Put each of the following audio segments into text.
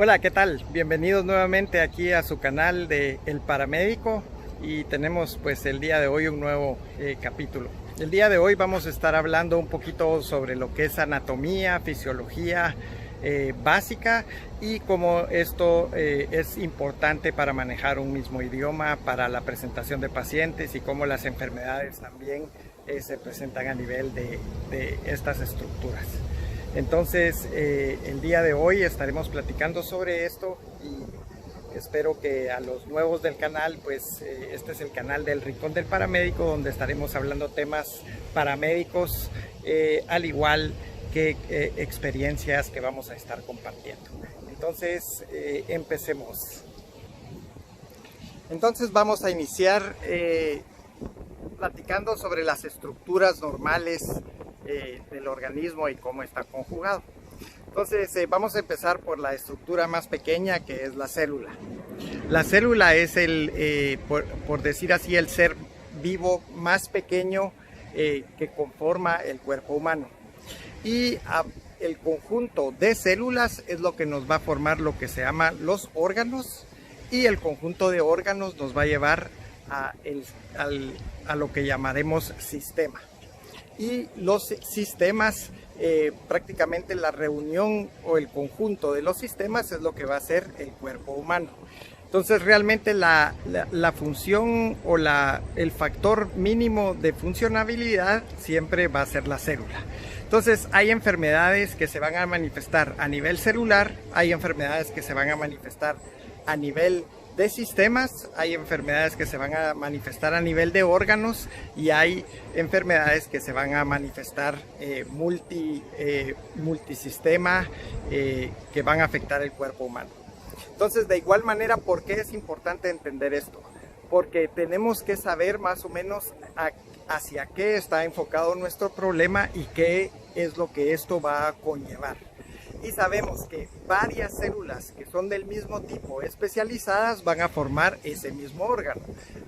Hola, ¿qué tal? Bienvenidos nuevamente aquí a su canal de El Paramédico y tenemos pues el día de hoy un nuevo capítulo. El día de hoy vamos a estar hablando un poquito sobre lo que es anatomía, fisiología básica y cómo esto es importante para manejar un mismo idioma, para la presentación de pacientes y cómo las enfermedades también se presentan a nivel de estas estructuras. Entonces, el día de hoy estaremos platicando sobre esto y espero que a los nuevos del canal, pues este es el canal del Rincón del Paramédico, donde estaremos hablando temas paramédicos, al igual que experiencias que vamos a estar compartiendo. Entonces, empecemos. Entonces vamos a iniciar platicando sobre las estructuras normales del organismo y cómo está conjugado. Entonces vamos a empezar por la estructura más pequeña, que es la célula. La célula es por decir así, el ser vivo más pequeño que conforma el cuerpo humano. Y el conjunto de células es lo que nos va a formar lo que se llama los órganos, y el conjunto de órganos nos va a llevar a lo que llamaremos sistema. Y los sistemas, prácticamente la reunión o el conjunto de los sistemas es lo que va a ser el cuerpo humano. Entonces realmente la función o el factor mínimo de funcionabilidad siempre va a ser la célula. Entonces hay enfermedades que se van a manifestar a nivel celular, hay enfermedades que se van a manifestar a nivel de sistemas, hay enfermedades que se van a manifestar a nivel de órganos y hay enfermedades que se van a manifestar multisistema, que van a afectar el cuerpo humano. Entonces, de igual manera, ¿por qué es importante entender esto? Porque tenemos que saber más o menos hacia qué está enfocado nuestro problema y qué es lo que esto va a conllevar. Y sabemos que varias células que son del mismo tipo especializadas van a formar ese mismo órgano.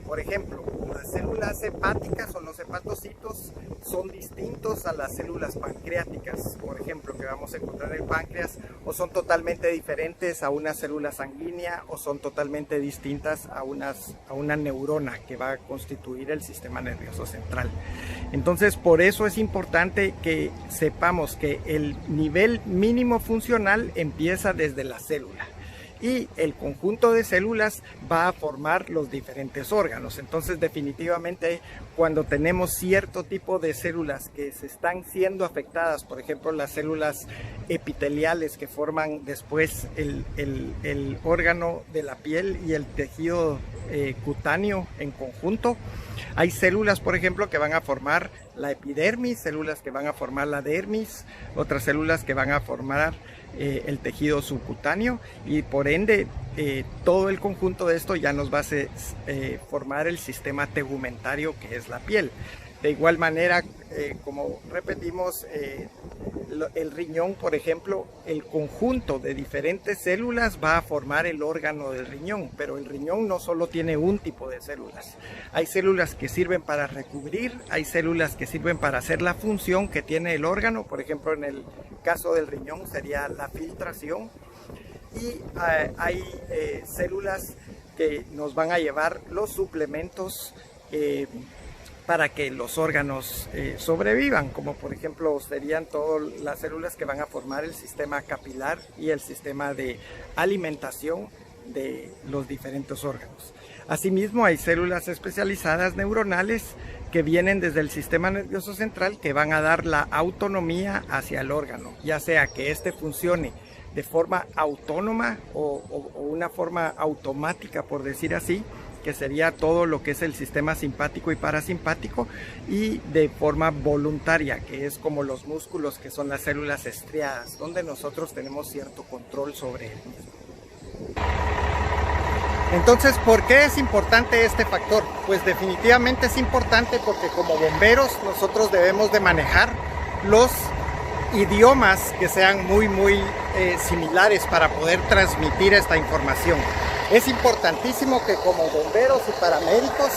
Por ejemplo, las células hepáticas o los hepatocitos son distintos a las células pancreáticas, por ejemplo, que vamos a encontrar en el páncreas, o son totalmente diferentes a una célula sanguínea, o son totalmente distintas a una neurona que va a constituir el sistema nervioso central. Entonces, por eso es importante que sepamos que el nivel mínimo funcional empieza desde la célula y el conjunto de células va a formar los diferentes órganos. Entonces definitivamente cuando tenemos cierto tipo de células que se están siendo afectadas, por ejemplo las células epiteliales que forman después el órgano de la piel y el tejido cutáneo en conjunto, hay células por ejemplo que van a formar la epidermis, células que van a formar la dermis, otras células que van a formar el tejido subcutáneo, y por ende todo el conjunto de esto ya nos va a formar el sistema tegumentario, que es la piel. De igual manera, como repetimos, el riñón, por ejemplo, el conjunto de diferentes células va a formar el órgano del riñón, pero el riñón no solo tiene un tipo de células. Hay células que sirven para recubrir, hay células que sirven para hacer la función que tiene el órgano. Por ejemplo, en el caso del riñón sería la filtración, y hay células que nos van a llevar los suplementos para que los órganos sobrevivan, como por ejemplo serían todas las células que van a formar el sistema capilar y el sistema de alimentación de los diferentes órganos. Asimismo, hay células especializadas neuronales que vienen desde el sistema nervioso central, que van a dar la autonomía hacia el órgano, ya sea que éste funcione de forma autónoma o una forma automática, por decir así, que sería todo lo que es el sistema simpático y parasimpático, y de forma voluntaria, que es como los músculos, que son las células estriadas, donde nosotros tenemos cierto control sobre el mismo. Entonces, ¿por qué es importante este factor? Pues definitivamente es importante porque como bomberos nosotros debemos de manejar los idiomas que sean muy similares para poder transmitir esta información. Es importantísimo que como bomberos y paramédicos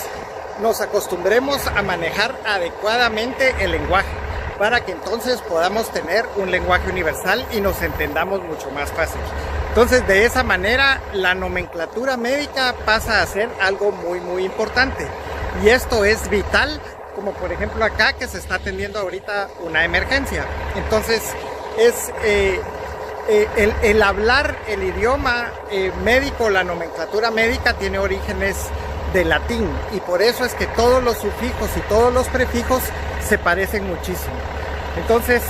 nos acostumbremos a manejar adecuadamente el lenguaje. para que entonces podamos tener un lenguaje universal y nos entendamos mucho más fácil. Entonces, de esa manera, la nomenclatura médica pasa a ser algo muy importante. Y esto es vital, como por ejemplo acá que se está atendiendo ahorita una emergencia. Entonces, es el hablar el idioma médico, la nomenclatura médica tiene orígenes de latín, y por eso es que todos los sufijos y todos los prefijos se parecen muchísimo. Entonces,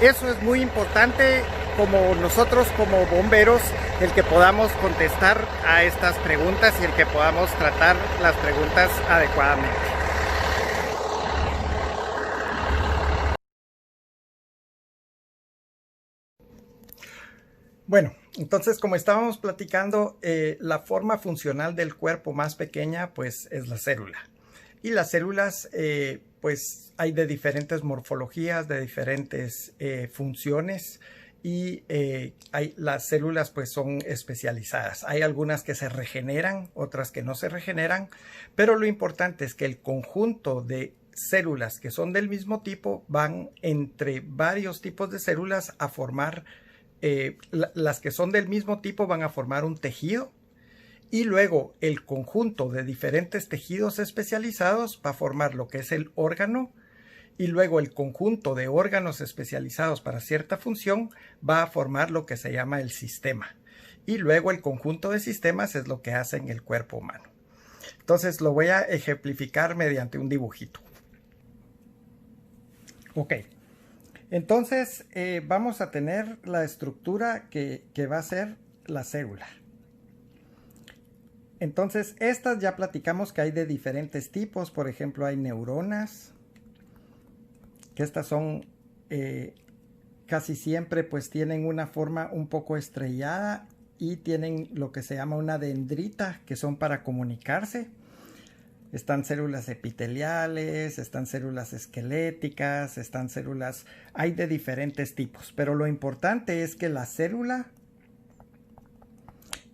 eso es muy importante, como nosotros como bomberos, el que podamos contestar a estas preguntas y el que podamos tratar las preguntas adecuadamente. Bueno, entonces, como estábamos platicando, la forma funcional del cuerpo más pequeña pues es la célula. Y las células pues hay de diferentes morfologías, de diferentes funciones, y las células pues son especializadas. Hay algunas que se regeneran, otras que no se regeneran, pero lo importante es que el conjunto de células que son del mismo tipo van entre varios tipos de células a formar, las que son del mismo tipo van a formar un tejido, y luego el conjunto de diferentes tejidos especializados va a formar lo que es el órgano, y luego el conjunto de órganos especializados para cierta función va a formar lo que se llama el sistema, y luego el conjunto de sistemas es lo que hace en el cuerpo humano. Entonces lo voy a ejemplificar mediante un dibujito. Ok, entonces vamos a tener la estructura que va a ser la célula. Entonces, estas ya platicamos que hay de diferentes tipos. Por ejemplo, hay neuronas, que estas son casi siempre pues tienen una forma un poco estrellada y tienen lo que se llama una dendrita, que son para comunicarse. Están células epiteliales, están células esqueléticas, están células, hay de diferentes tipos, pero lo importante es que la célula,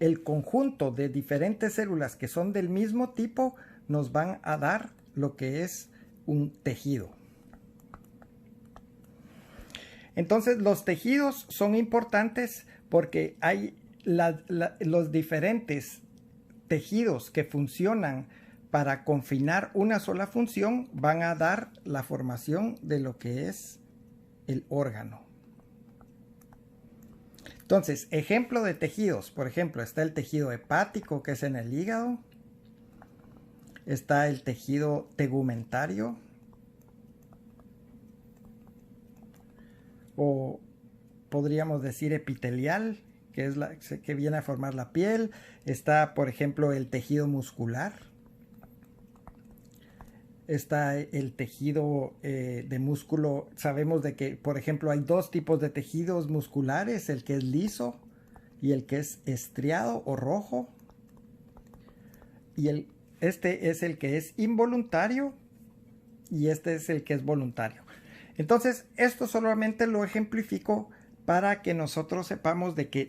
el conjunto de diferentes células que son del mismo tipo, nos van a dar lo que es un tejido. Entonces, los tejidos son importantes porque hay los diferentes tejidos que funcionan para confinar una sola función, van a dar la formación de lo que es el órgano. Entonces, ejemplo de tejidos, por ejemplo, está el tejido hepático, que es en el hígado. Está el tejido tegumentario, o podríamos decir epitelial, que es que viene a formar la piel. Está, por ejemplo, el tejido muscular. Está el tejido de músculo. Sabemos de que, por ejemplo, hay dos tipos de tejidos musculares, el que es liso y el que es estriado o rojo. Y este es el que es involuntario y este es el que es voluntario. Entonces, esto solamente lo ejemplifico para que nosotros sepamos de que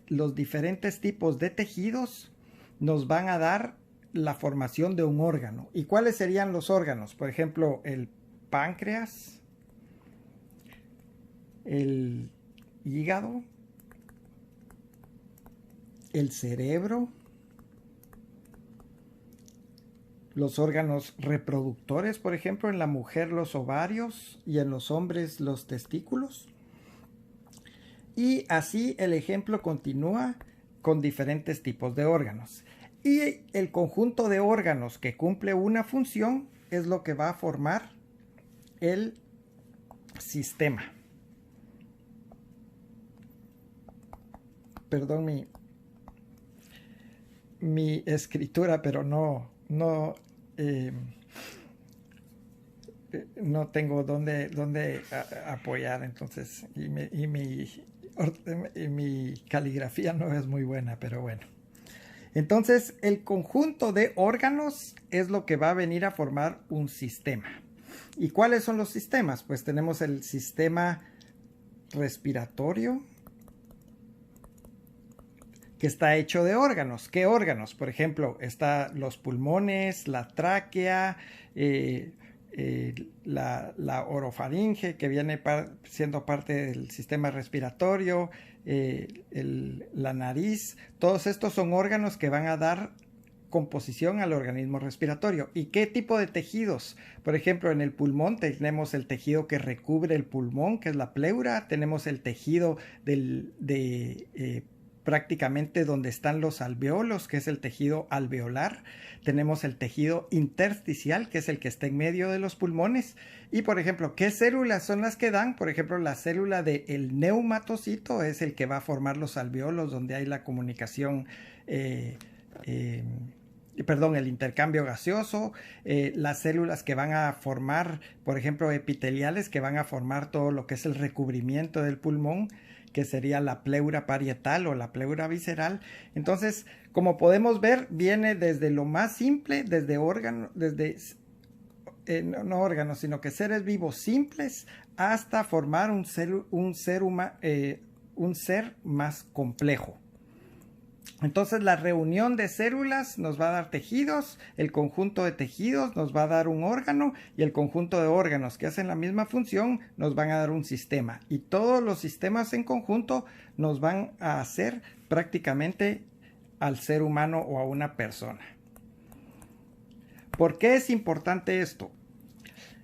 los diferentes tipos de tejidos nos van a dar la formación de un órgano. ¿Y cuáles serían los órganos? Por ejemplo, el páncreas, el hígado, el cerebro, los órganos reproductores, por ejemplo, en la mujer los ovarios y en los hombres los testículos. Y así el ejemplo continúa con diferentes tipos de órganos. Y el conjunto de órganos que cumple una función es lo que va a formar el sistema. Perdón mi escritura, pero no tengo dónde apoyar, entonces, y mi caligrafía no es muy buena, pero bueno. Entonces, el conjunto de órganos es lo que va a venir a formar un sistema. ¿Y cuáles son los sistemas? Pues tenemos el sistema respiratorio, que está hecho de órganos. ¿Qué órganos? Por ejemplo, están los pulmones, la tráquea, la orofaringe, que viene siendo parte del sistema respiratorio, la nariz. Todos estos son órganos que van a dar composición al organismo respiratorio. ¿Y qué tipo de tejidos? Por ejemplo, en el pulmón tenemos el tejido que recubre el pulmón, que es la pleura. Tenemos el tejido prácticamente donde están los alveolos, que es el tejido alveolar. Tenemos el tejido intersticial, que es el que está en medio de los pulmones. Y, por ejemplo, ¿qué células son las que dan? Por ejemplo, la célula del neumatocito es el que va a formar los alveolos, donde hay la comunicación, el intercambio gaseoso. Las células que van a formar, por ejemplo, epiteliales, que van a formar todo lo que es el recubrimiento del pulmón, que sería la pleura parietal o la pleura visceral. Entonces, como podemos ver, viene desde lo más simple, desde órganos, no órganos, sino que seres vivos simples, hasta formar un ser más complejo. Entonces la reunión de células nos va a dar tejidos, el conjunto de tejidos nos va a dar un órgano y el conjunto de órganos que hacen la misma función nos van a dar un sistema. Y todos los sistemas en conjunto nos van a hacer prácticamente al ser humano o a una persona. ¿Por qué es importante esto?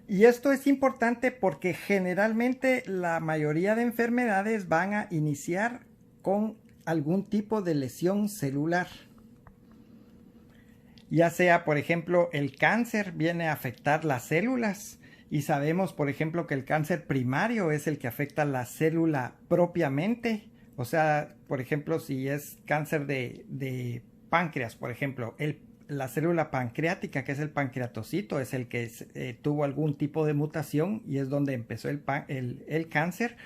Y esto es importante porque generalmente la mayoría de enfermedades van a iniciar con algún tipo de lesión celular. Ya sea, por ejemplo, el cáncer viene a afectar las células y sabemos, por ejemplo, que el cáncer primario es el que afecta la célula propiamente. O sea, por ejemplo, si es cáncer de páncreas, por ejemplo, la célula pancreática, que es el pancreatocito, es el que tuvo algún tipo de mutación y es donde empezó el cáncer.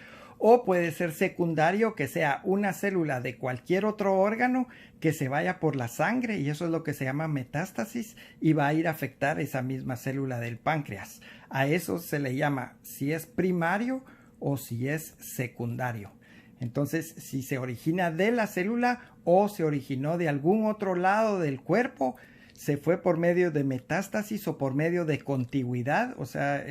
O puede ser secundario, que sea una célula de cualquier otro órgano que se vaya por la sangre, y eso es lo que se llama metástasis, y va a ir a afectar esa misma célula del páncreas. A eso se le llama si es primario o si es secundario. Entonces, si se origina de la célula o se originó de algún otro lado del cuerpo, se fue por medio de metástasis o por medio de contigüidad, o sea,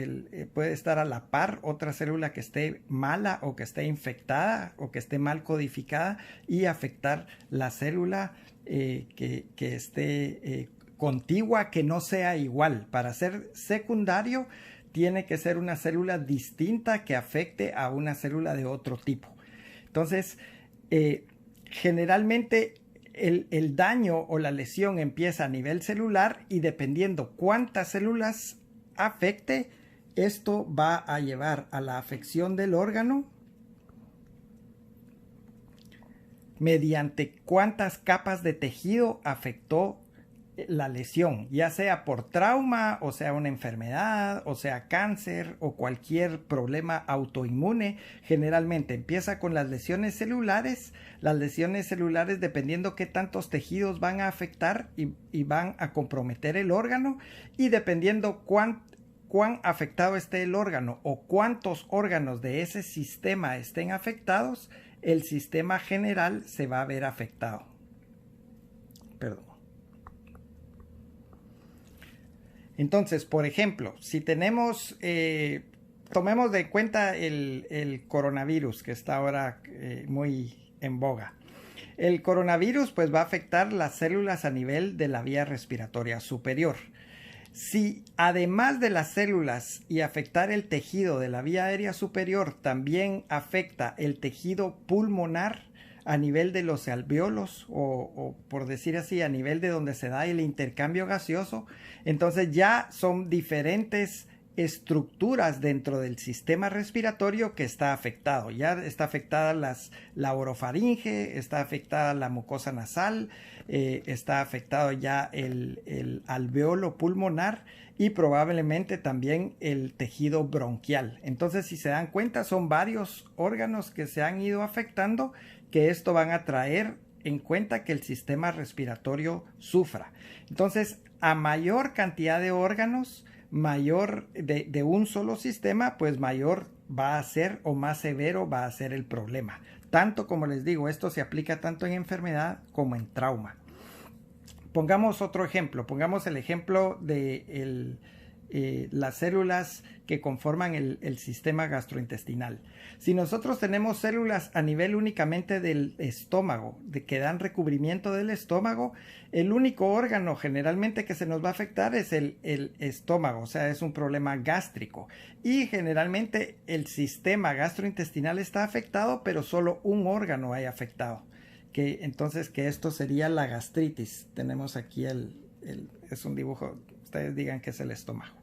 puede estar a la par otra célula que esté mala o que esté infectada o que esté mal codificada y afectar la célula que esté contigua, que no sea igual. Para ser secundario tiene que ser una célula distinta que afecte a una célula de otro tipo. Entonces, generalmente el daño o la lesión empieza a nivel celular y dependiendo cuántas células afecte, esto va a llevar a la afección del órgano mediante cuántas capas de tejido afectó la lesión, ya sea por trauma, o sea una enfermedad, o sea cáncer o cualquier problema autoinmune. Generalmente empieza con las lesiones celulares. Las lesiones celulares, dependiendo qué tantos tejidos van a afectar y van a comprometer el órgano, y dependiendo cuán afectado esté el órgano o cuántos órganos de ese sistema estén afectados, el sistema general se va a ver afectado. Perdón. Entonces, por ejemplo, si tenemos, tomemos de cuenta el coronavirus, que está ahora muy en boga. El coronavirus pues va a afectar las células a nivel de la vía respiratoria superior. Si además de las células y afectar el tejido de la vía aérea superior, también afecta el tejido pulmonar a nivel de los alveolos o por decir así, a nivel de donde se da el intercambio gaseoso, entonces ya son diferentes estructuras dentro del sistema respiratorio que está afectado. Ya está afectada la orofaringe, está afectada la mucosa nasal, está afectado ya el alveolo pulmonar y probablemente también el tejido bronquial. Entonces, si se dan cuenta, son varios órganos que se han ido afectando, que esto van a traer en cuenta que el sistema respiratorio sufra. Entonces, a mayor cantidad de órganos, mayor de un solo sistema, pues mayor va a ser o más severo va a ser el problema. Tanto, como les digo, esto se aplica tanto en enfermedad como en trauma. Pongamos otro ejemplo, pongamos el ejemplo de las células que conforman el sistema gastrointestinal. Si nosotros tenemos células a nivel únicamente del estómago, que dan recubrimiento del estómago, el único órgano generalmente que se nos va a afectar es el estómago, o sea, es un problema gástrico. Y generalmente el sistema gastrointestinal está afectado, pero solo un órgano hay afectado. Entonces, esto sería la gastritis. Tenemos aquí es un dibujo, ustedes digan que es el estómago.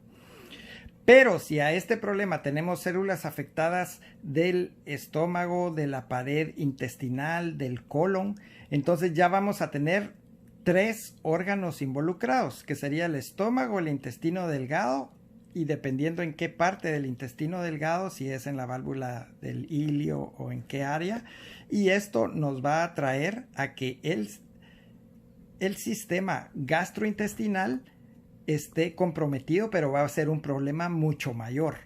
Pero si a este problema tenemos células afectadas del estómago, de la pared intestinal, del colon, entonces ya vamos a tener 3 órganos involucrados, que sería el estómago, el intestino delgado, y dependiendo en qué parte del intestino delgado, si es en la válvula del ilio o en qué área, y esto nos va a traer a que el sistema gastrointestinal esté comprometido, pero va a ser un problema mucho mayor.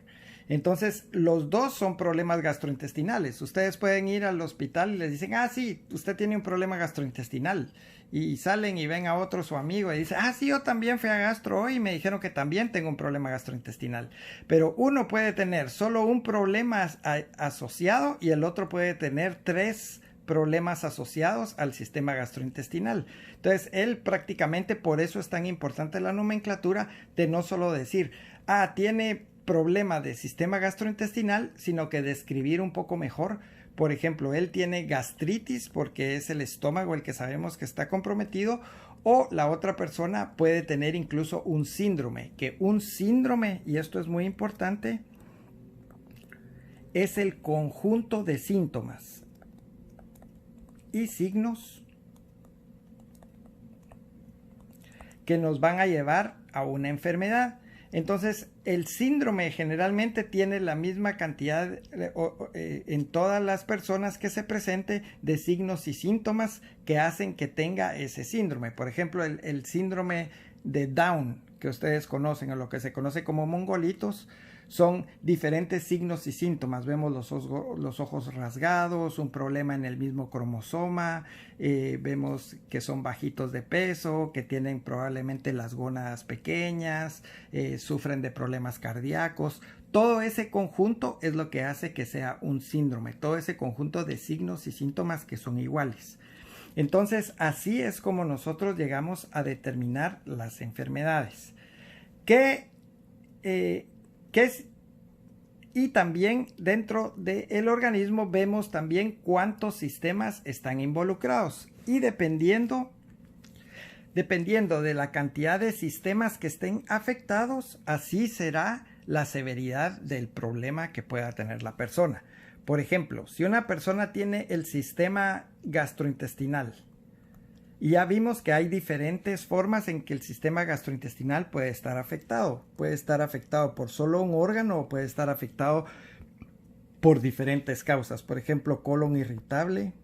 Entonces, los dos son problemas gastrointestinales. Ustedes pueden ir al hospital y les dicen, sí, usted tiene un problema gastrointestinal. Y salen y ven a otro su amigo y dicen, sí, yo también fui a gastro hoy y me dijeron que también tengo un problema gastrointestinal. Pero uno puede tener solo un problema asociado y el otro puede tener 3 problemas asociados al sistema gastrointestinal. Entonces, él prácticamente, por eso es tan importante la nomenclatura de no solo decir, tiene problema de sistema gastrointestinal, sino que describir un poco mejor. Por ejemplo, él tiene gastritis porque es el estómago el que sabemos que está comprometido, o la otra persona puede tener incluso un síndrome, que un síndrome, y esto es muy importante, es el conjunto de síntomas y signos que nos van a llevar a una enfermedad. Entonces, el síndrome generalmente tiene la misma cantidad en todas las personas que se presente de signos y síntomas que hacen que tenga ese síndrome. Por ejemplo, el síndrome de Down, que ustedes conocen, o lo que se conoce como mongolitos, son diferentes signos y síntomas. Vemos los ojos rasgados, un problema en el mismo cromosoma, vemos que son bajitos de peso, que tienen probablemente las gónadas pequeñas, sufren de problemas cardíacos. Todo ese conjunto es lo que hace que sea un síndrome, todo ese conjunto de signos y síntomas que son iguales. Entonces, así es como nosotros llegamos a determinar las enfermedades. Y también dentro del organismo vemos también cuántos sistemas están involucrados. Y dependiendo de la cantidad de sistemas que estén afectados, así será la severidad del problema que pueda tener la persona. Por ejemplo, si una persona tiene el sistema gastrointestinal, y ya vimos que hay diferentes formas en que el sistema gastrointestinal puede estar afectado. Puede estar afectado por solo un órgano o puede estar afectado por diferentes causas. Por ejemplo, colon irritable,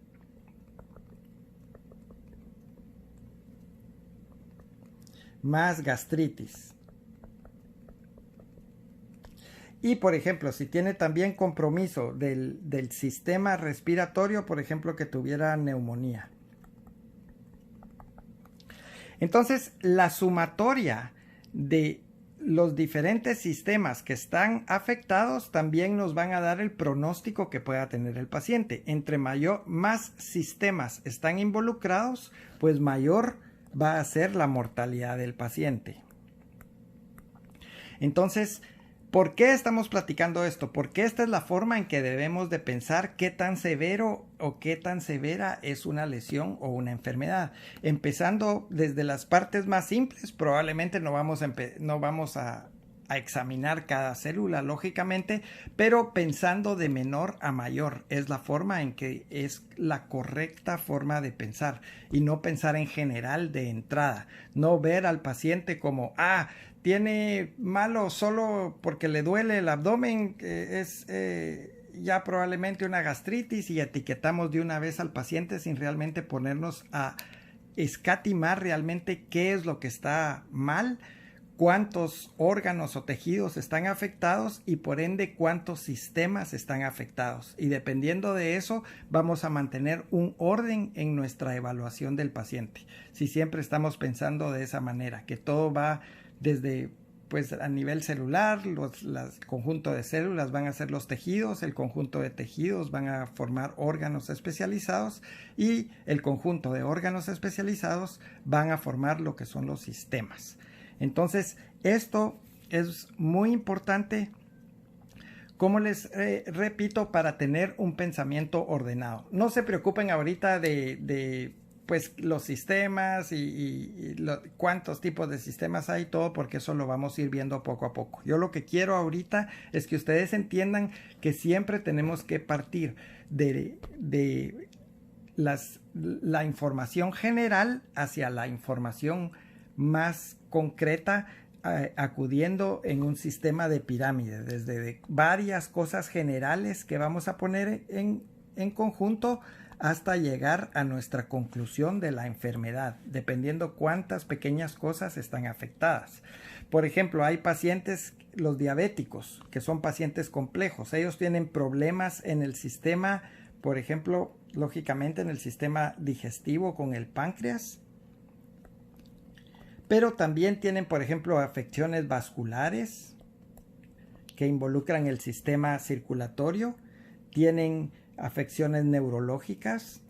más gastritis. Y por ejemplo, si tiene también compromiso del sistema respiratorio, por ejemplo, que tuviera neumonía. Entonces, la sumatoria de los diferentes sistemas que están afectados también nos van a dar el pronóstico que pueda tener el paciente. Entre más sistemas están involucrados, pues mayor va a ser la mortalidad del paciente. Entonces, ¿por qué estamos platicando esto? Porque esta es la forma en que debemos de pensar qué tan severo o qué tan severa es una lesión o una enfermedad. Empezando desde las partes más simples, probablemente no vamos a examinar cada célula, lógicamente, pero pensando de menor a mayor. Es la forma en que es la correcta forma de pensar y no pensar en general de entrada. No ver al paciente como, tiene malo solo porque le duele el abdomen, es ya probablemente una gastritis, y etiquetamos de una vez al paciente sin realmente ponernos a escatimar realmente qué es lo que está mal, cuántos órganos o tejidos están afectados y por ende cuántos sistemas están afectados. Y dependiendo de eso vamos a mantener un orden en nuestra evaluación del paciente. Si siempre estamos pensando de esa manera, que todo va desde pues a nivel celular, el conjunto de células van a ser los tejidos, el conjunto de tejidos van a formar órganos especializados y el conjunto de órganos especializados van a formar lo que son los sistemas. Entonces, esto es muy importante, como les repito, para tener un pensamiento ordenado. No se preocupen ahorita de pues los sistemas y cuántos tipos de sistemas hay, todo, porque eso lo vamos a ir viendo poco a poco. Yo lo que quiero ahorita es que ustedes entiendan que siempre tenemos que partir de la información general hacia la información más concreta, acudiendo en un sistema de pirámide, desde varias cosas generales que vamos a poner en conjunto hasta llegar a nuestra conclusión de la enfermedad, dependiendo cuántas pequeñas cosas están afectadas. Por ejemplo, hay pacientes, los diabéticos, que son pacientes complejos. Ellos tienen problemas en el sistema, por ejemplo, lógicamente en el sistema digestivo con el páncreas, pero también tienen, por ejemplo, afecciones vasculares que involucran el sistema circulatorio, tienen afecciones neurológicas,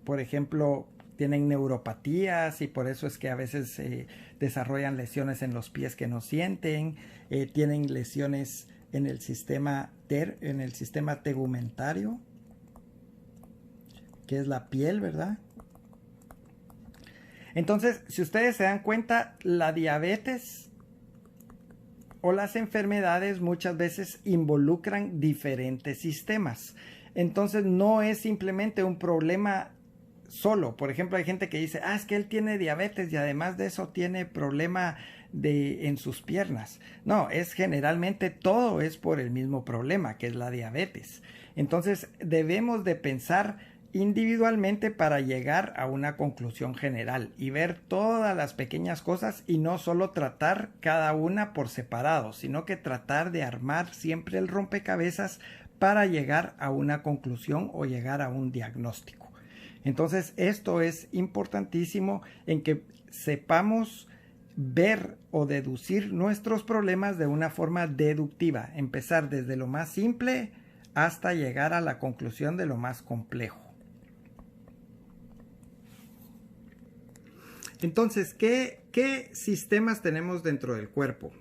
por ejemplo, tienen neuropatías y por eso es que a veces desarrollan lesiones en los pies que no sienten, tienen lesiones en el sistema tegumentario, que es la piel, ¿verdad? Entonces, si ustedes se dan cuenta, la diabetes o las enfermedades muchas veces involucran diferentes sistemas. Entonces no es simplemente un problema solo. Por ejemplo, hay gente que dice, es que él tiene diabetes y además de eso tiene problema en sus piernas. No, generalmente todo es por el mismo problema, que es la diabetes. Entonces debemos de pensar individualmente para llegar a una conclusión general y ver todas las pequeñas cosas y no solo tratar cada una por separado, sino que tratar de armar siempre el rompecabezas para llegar a una conclusión o llegar a un diagnóstico. Entonces, esto es importantísimo, en que sepamos ver o deducir nuestros problemas de una forma deductiva, empezar desde lo más simple hasta llegar a la conclusión de lo más complejo. Entonces, ¿qué sistemas tenemos dentro del cuerpo?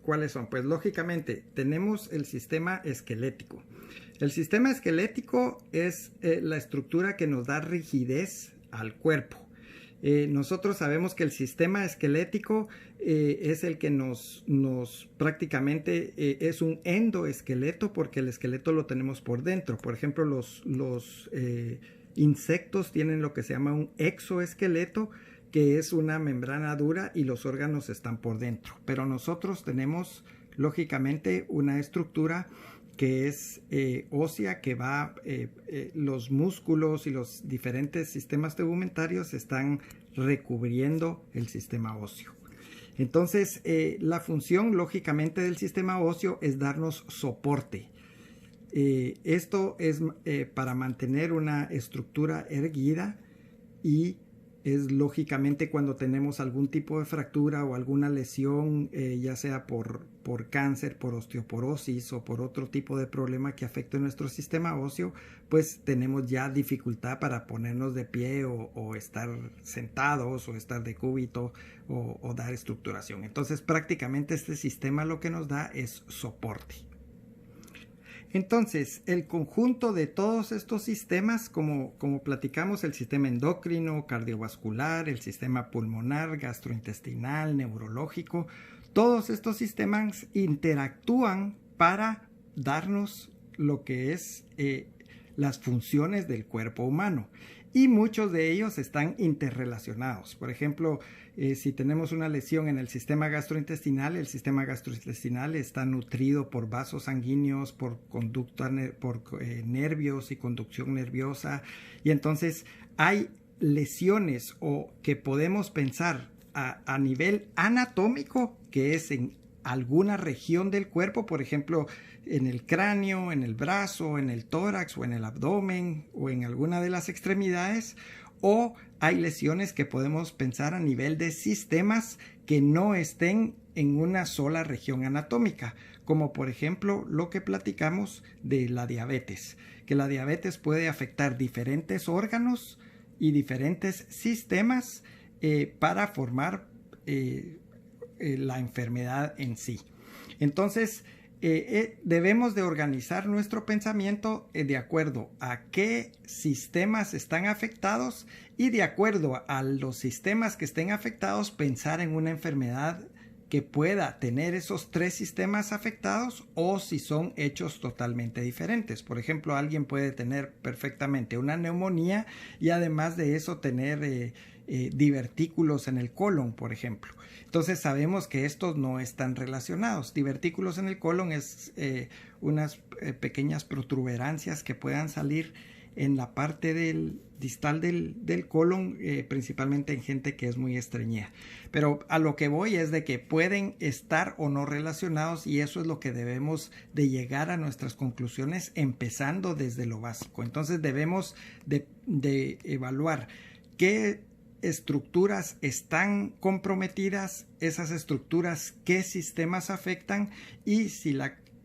¿Cuáles son? Pues lógicamente tenemos el sistema esquelético. El sistema esquelético es la estructura que nos da rigidez al cuerpo. Nosotros sabemos que el sistema esquelético es el que nos prácticamente es un endoesqueleto, porque el esqueleto lo tenemos por dentro. Por ejemplo, los insectos tienen lo que se llama un exoesqueleto, que es una membrana dura y los órganos están por dentro. Pero nosotros tenemos lógicamente una estructura que es ósea, que va, los músculos y los diferentes sistemas tegumentarios están recubriendo el sistema óseo. Entonces, la función lógicamente del sistema óseo es darnos soporte. Esto es para mantener una estructura erguida, y es lógicamente cuando tenemos algún tipo de fractura o alguna lesión, ya sea por cáncer, por osteoporosis o por otro tipo de problema que afecte nuestro sistema óseo, pues tenemos ya dificultad para ponernos de pie o estar sentados o estar de cúbito o dar estructuración. Entonces prácticamente este sistema lo que nos da es soporte. Entonces, el conjunto de todos estos sistemas, como platicamos, el sistema endocrino, cardiovascular, el sistema pulmonar, gastrointestinal, neurológico, todos estos sistemas interactúan para darnos lo que es las funciones del cuerpo humano. Y muchos de ellos están interrelacionados. Por ejemplo, si tenemos una lesión en el sistema gastrointestinal, el sistema gastrointestinal está nutrido por vasos sanguíneos, por nervios y conducción nerviosa. Y entonces hay lesiones que podemos pensar a nivel anatómico, que es en alguna región del cuerpo, por ejemplo, en el cráneo, en el brazo, en el tórax o en el abdomen o en alguna de las extremidades, o hay lesiones que podemos pensar a nivel de sistemas que no estén en una sola región anatómica, como por ejemplo lo que platicamos de la diabetes, que la diabetes puede afectar diferentes órganos y diferentes sistemas para formar la enfermedad en sí. Entonces, debemos de organizar nuestro pensamiento de acuerdo a qué sistemas están afectados y de acuerdo a los sistemas que estén afectados pensar en una enfermedad que pueda tener esos 3 sistemas afectados o si son hechos totalmente diferentes. Por ejemplo, alguien puede tener perfectamente una neumonía y además de eso tener divertículos en el colon, por ejemplo. Entonces sabemos que estos no están relacionados. Divertículos en el colon es unas pequeñas protuberancias que puedan salir en la parte distal del colon, principalmente en gente que es muy estreñida. Pero a lo que voy es de que pueden estar o no relacionados y eso es lo que debemos de llegar a nuestras conclusiones empezando desde lo básico. Entonces debemos de evaluar qué estructuras están comprometidas, esas estructuras, qué sistemas afectan y si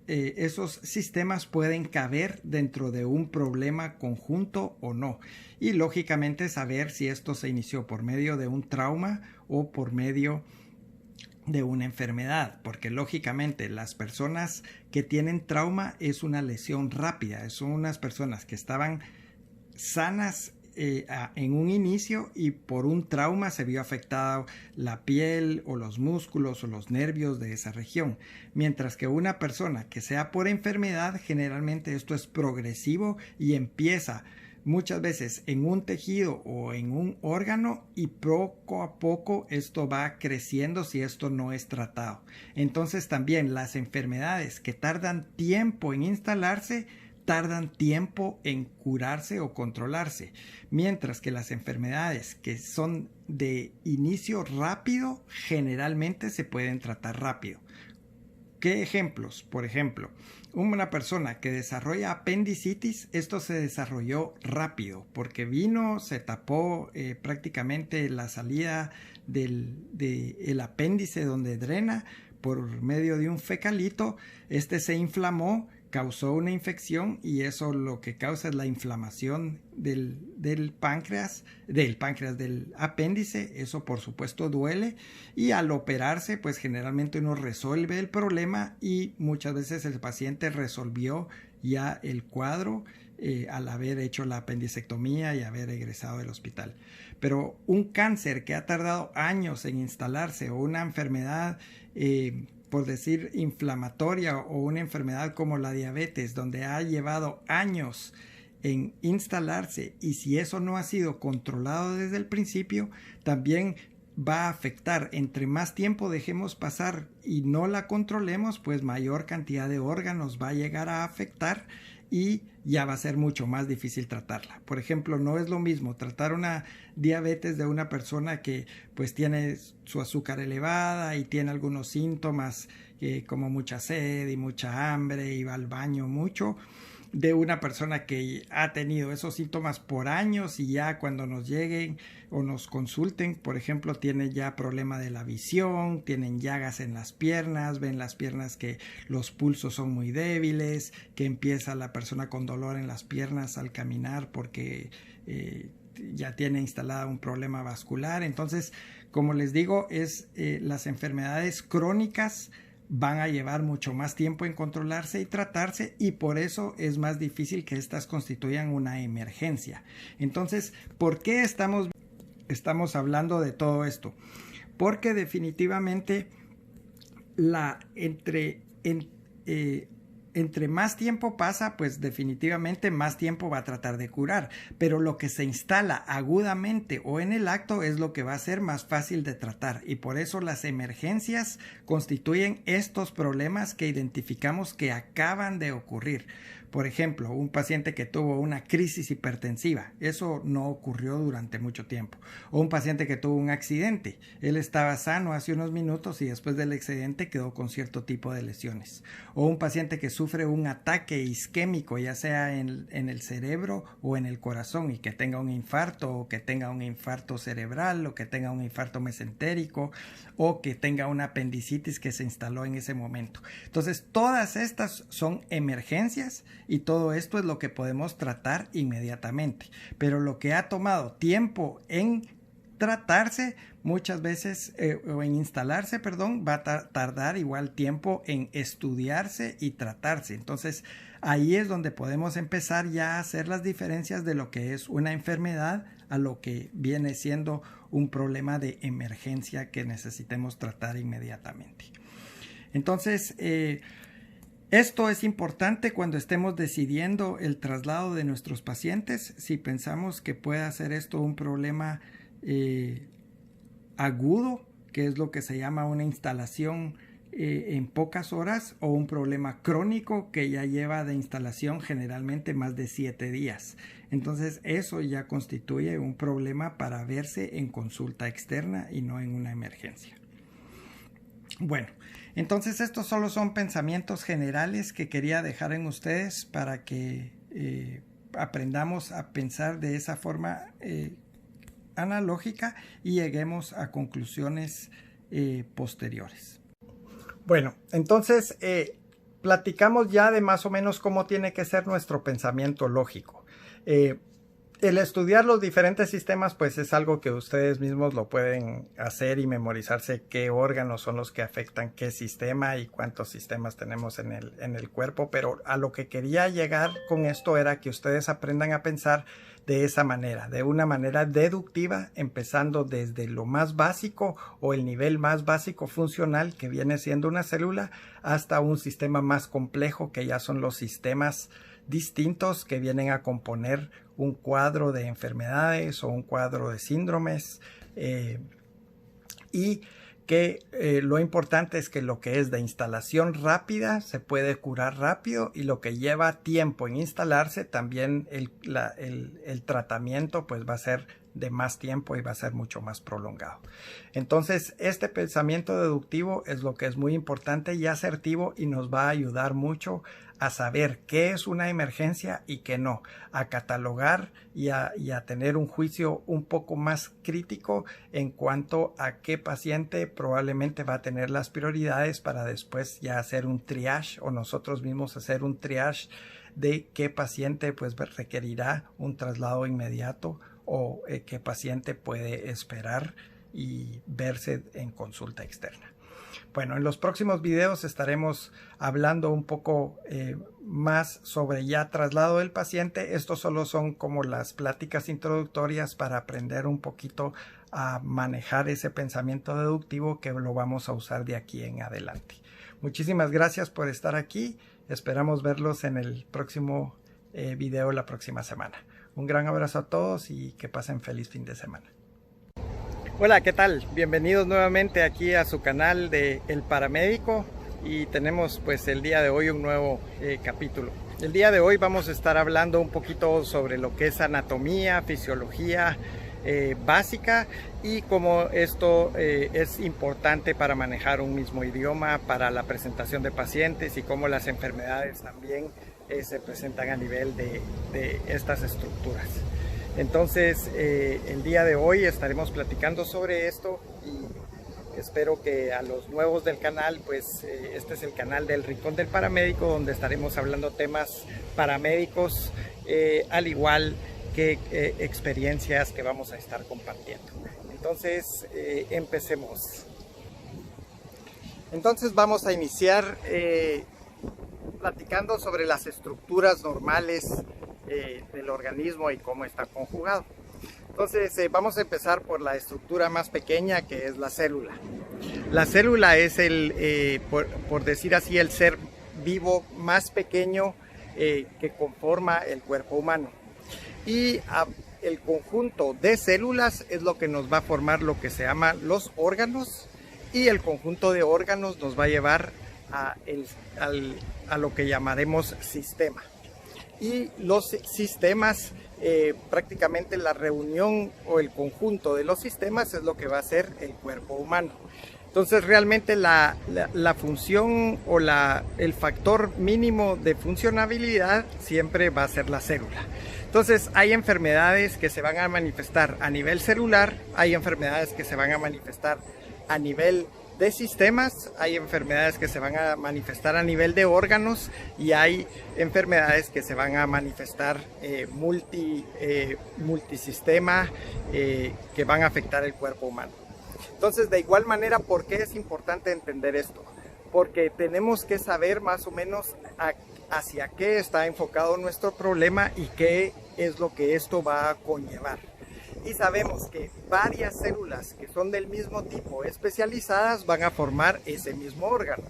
esos sistemas pueden caber dentro de un problema conjunto o no. Y lógicamente saber si esto se inició por medio de un trauma o por medio de una enfermedad, porque lógicamente las personas que tienen trauma es una lesión rápida, son unas personas que estaban sanas en un inicio y por un trauma se vio afectada la piel o los músculos o los nervios de esa región, mientras que una persona que sea por enfermedad, generalmente esto es progresivo y empieza muchas veces en un tejido o en un órgano y poco a poco esto va creciendo si esto no es tratado. Entonces también las enfermedades que tardan tiempo en instalarse tardan tiempo en curarse o controlarse, mientras que las enfermedades que son de inicio rápido generalmente se pueden tratar rápido. ¿Qué ejemplos? Por ejemplo, una persona que desarrolla apendicitis, esto se desarrolló rápido porque se tapó prácticamente la salida del apéndice donde drena por medio de un fecalito, se inflamó, causó una infección y eso lo que causa es la inflamación del apéndice. Eso por supuesto duele y al operarse pues generalmente uno resuelve el problema y muchas veces el paciente resolvió ya el cuadro al haber hecho la apendicectomía y haber egresado del hospital. Pero un cáncer que ha tardado años en instalarse o una enfermedad por decir inflamatoria o una enfermedad como la diabetes donde ha llevado años en instalarse y si eso no ha sido controlado desde el principio también va a afectar. Entre más tiempo dejemos pasar y no la controlemos pues mayor cantidad de órganos va a llegar a afectar y ya va a ser mucho más difícil tratarla. Por ejemplo, no es lo mismo tratar una diabetes de una persona que pues tiene su azúcar elevada y tiene algunos síntomas como mucha sed y mucha hambre y va al baño mucho, de una persona que ha tenido esos síntomas por años y ya cuando nos lleguen o nos consulten, por ejemplo, tienen ya problema de la visión, tienen llagas en las piernas, ven las piernas que los pulsos son muy débiles, que empieza la persona con dolor en las piernas al caminar porque ya tiene instalado un problema vascular. Entonces, como les digo, las enfermedades crónicas van a llevar mucho más tiempo en controlarse y tratarse y por eso es más difícil que estas constituyan una emergencia. Entonces, ¿por qué estamos hablando de todo esto? Porque definitivamente entre más tiempo pasa, pues definitivamente más tiempo va a tratar de curar, pero lo que se instala agudamente o en el acto es lo que va a ser más fácil de tratar y por eso las emergencias constituyen estos problemas que identificamos que acaban de ocurrir. Por ejemplo, un paciente que tuvo una crisis hipertensiva, eso no ocurrió durante mucho tiempo. O un paciente que tuvo un accidente, él estaba sano hace unos minutos y después del accidente quedó con cierto tipo de lesiones. O un paciente que sufre un ataque isquémico, ya sea en el cerebro o en el corazón, y que tenga un infarto, o que tenga un infarto cerebral, o que tenga un infarto mesentérico, o que tenga una apendicitis que se instaló en ese momento. Entonces, todas estas son emergencias y todo esto es lo que podemos tratar inmediatamente. Pero lo que ha tomado tiempo en tratarse, muchas veces, o en instalarse, perdón, va a tardar igual tiempo en estudiarse y tratarse. Entonces, ahí es donde podemos empezar ya a hacer las diferencias de lo que es una enfermedad a lo que viene siendo un problema de emergencia que necesitemos tratar inmediatamente. Entonces, esto es importante cuando estemos decidiendo el traslado de nuestros pacientes. Si pensamos que puede ser esto un problema agudo, que es lo que se llama una instalación en pocas horas, o un problema crónico que ya lleva de instalación generalmente más de 7 días. Entonces eso ya constituye un problema para verse en consulta externa y no en una emergencia. Bueno, entonces estos solo son pensamientos generales que quería dejar en ustedes para que aprendamos a pensar de esa forma analógica y lleguemos a conclusiones posteriores. Bueno, entonces platicamos ya de más o menos cómo tiene que ser nuestro pensamiento lógico. El estudiar los diferentes sistemas pues es algo que ustedes mismos lo pueden hacer y memorizarse qué órganos son los que afectan qué sistema y cuántos sistemas tenemos en el cuerpo, pero a lo que quería llegar con esto era que ustedes aprendan a pensar de esa manera, de una manera deductiva, empezando desde lo más básico o el nivel más básico funcional que viene siendo una célula hasta un sistema más complejo que ya son los sistemas distintos que vienen a componer un cuadro de enfermedades o un cuadro de síndromes y que lo importante es que lo que es de instalación rápida se puede curar rápido y lo que lleva tiempo en instalarse también el tratamiento pues va a ser de más tiempo y va a ser mucho más prolongado. Entonces este pensamiento deductivo es lo que es muy importante y asertivo y nos va a ayudar mucho a saber qué es una emergencia y qué no, a catalogar y a tener un juicio un poco más crítico en cuanto a qué paciente probablemente va a tener las prioridades para después ya hacer un triage o nosotros mismos hacer un triage de qué paciente pues requerirá un traslado inmediato o qué paciente puede esperar y verse en consulta externa. Bueno, en los próximos videos estaremos hablando un poco más sobre ya traslado del paciente. Estos solo son como las pláticas introductorias para aprender un poquito a manejar ese pensamiento deductivo que lo vamos a usar de aquí en adelante. Muchísimas gracias por estar aquí. Esperamos verlos en el próximo video la próxima semana. Un gran abrazo a todos y que pasen feliz fin de semana. Hola, ¿qué tal? Bienvenidos nuevamente aquí a su canal de El Paramédico y tenemos pues el día de hoy un nuevo capítulo. El día de hoy vamos a estar hablando un poquito sobre lo que es anatomía, fisiología básica y cómo esto es importante para manejar un mismo idioma, para la presentación de pacientes y cómo las enfermedades también se presentan a nivel de estas estructuras. Entonces, el día de hoy estaremos platicando sobre esto y espero que a los nuevos del canal, pues este es el canal del Rincón del Paramédico, donde estaremos hablando temas paramédicos, al igual que experiencias que vamos a estar compartiendo. Entonces, empecemos. Entonces vamos a iniciar platicando sobre las estructuras normales del organismo y cómo está conjugado. Entonces vamos a empezar por la estructura más pequeña, que es la célula. La célula es por decir así, el ser vivo más pequeño que conforma el cuerpo humano. Y el conjunto de células es lo que nos va a formar lo que se llama los órganos, y el conjunto de órganos nos va a llevar a lo que llamaremos sistema. y los sistemas, prácticamente la reunión o el conjunto de los sistemas es lo que va a ser el cuerpo humano. Entonces realmente la función o el factor mínimo de funcionabilidad siempre va a ser la célula. Entonces hay enfermedades que se van a manifestar a nivel celular, hay enfermedades que se van a manifestar a nivel de sistemas, hay enfermedades que se van a manifestar a nivel de órganos y hay enfermedades que se van a manifestar multisistema, que van a afectar el cuerpo humano. Entonces, de igual manera, ¿por qué es importante entender esto? Porque tenemos que saber más o menos hacia qué está enfocado nuestro problema y qué es lo que esto va a conllevar. Y sabemos que varias células que son del mismo tipo especializadas van a formar ese mismo órgano.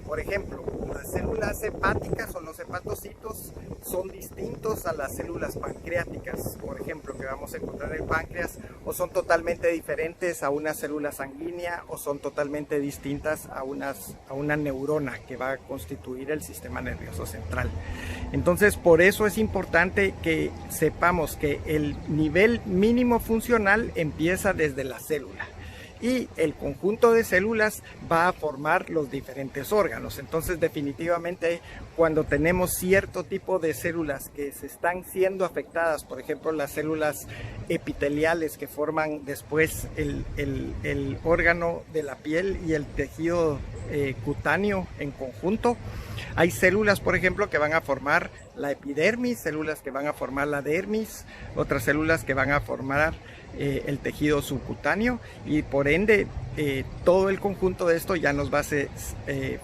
Por ejemplo, las células hepáticas o los hepatocitos son distintos a las células pancreáticas, por ejemplo, que vamos a encontrar en el páncreas, o son totalmente diferentes a una célula sanguínea, o son totalmente distintas a una neurona que va a constituir el sistema nervioso central. Entonces, por eso es importante que sepamos que el nivel mínimo funcional empieza desde la célula y el conjunto de células va a formar los diferentes órganos. Entonces definitivamente cuando tenemos cierto tipo de células que se están siendo afectadas, por ejemplo las células epiteliales que forman después el órgano de la piel y el tejido cutáneo en conjunto, hay células por ejemplo que van a formar la epidermis, células que van a formar la dermis, otras células que van a formar el tejido subcutáneo y por ende todo el conjunto de esto ya nos va a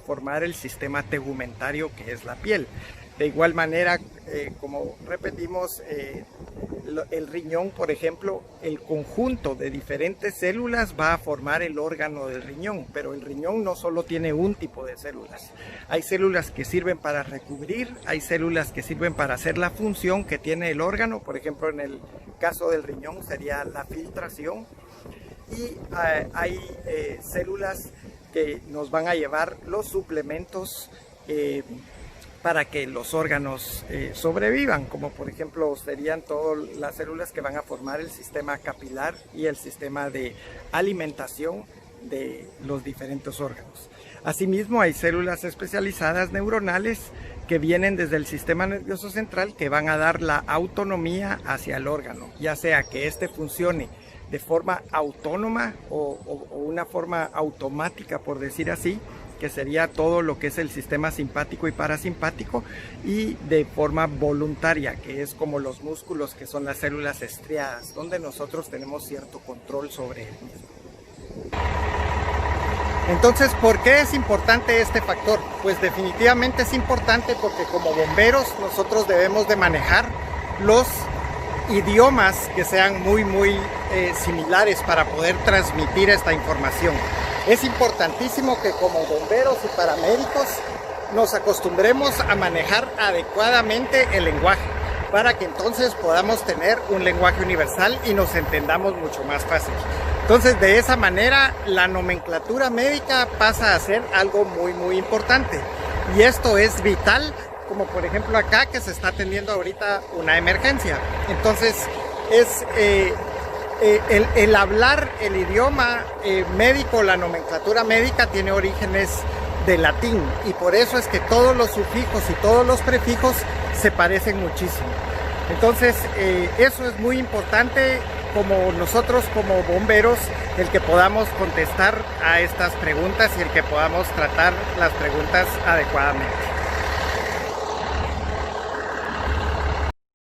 formar el sistema tegumentario que es la piel. De igual manera, como repetimos, el riñón, por ejemplo, el conjunto de diferentes células va a formar el órgano del riñón, pero el riñón no solo tiene un tipo de células. Hay células que sirven para recubrir, hay células que sirven para hacer la función que tiene el órgano, por ejemplo, en el caso del riñón sería la filtración, y hay células que nos van a llevar los suplementos para que los órganos sobrevivan, como por ejemplo serían todas las células que van a formar el sistema capilar y el sistema de alimentación de los diferentes órganos. Asimismo, hay células especializadas neuronales que vienen desde el sistema nervioso central que van a dar la autonomía hacia el órgano, ya sea que éste funcione de forma autónoma o una forma automática, por decir así, que sería todo lo que es el sistema simpático y parasimpático, y de forma voluntaria, que es como los músculos, que son las células estriadas, donde nosotros tenemos cierto control sobre el mismo. Entonces, ¿por qué es importante este factor? Pues definitivamente es importante porque como bomberos nosotros debemos de manejar los idiomas que sean muy similares para poder transmitir esta información. Es importantísimo que como bomberos y paramédicos nos acostumbremos a manejar adecuadamente el lenguaje para que entonces podamos tener un lenguaje universal y nos entendamos mucho más fácil. Entonces, de esa manera, la nomenclatura médica pasa a ser algo muy importante. Y esto es vital, como por ejemplo acá que se está atendiendo ahorita una emergencia. Entonces, es el hablar el idioma médico, la nomenclatura médica tiene orígenes de latín y por eso es que todos los sufijos y todos los prefijos se parecen muchísimo. Entonces eso es muy importante como nosotros como bomberos, el que podamos contestar a estas preguntas y el que podamos tratar las preguntas adecuadamente.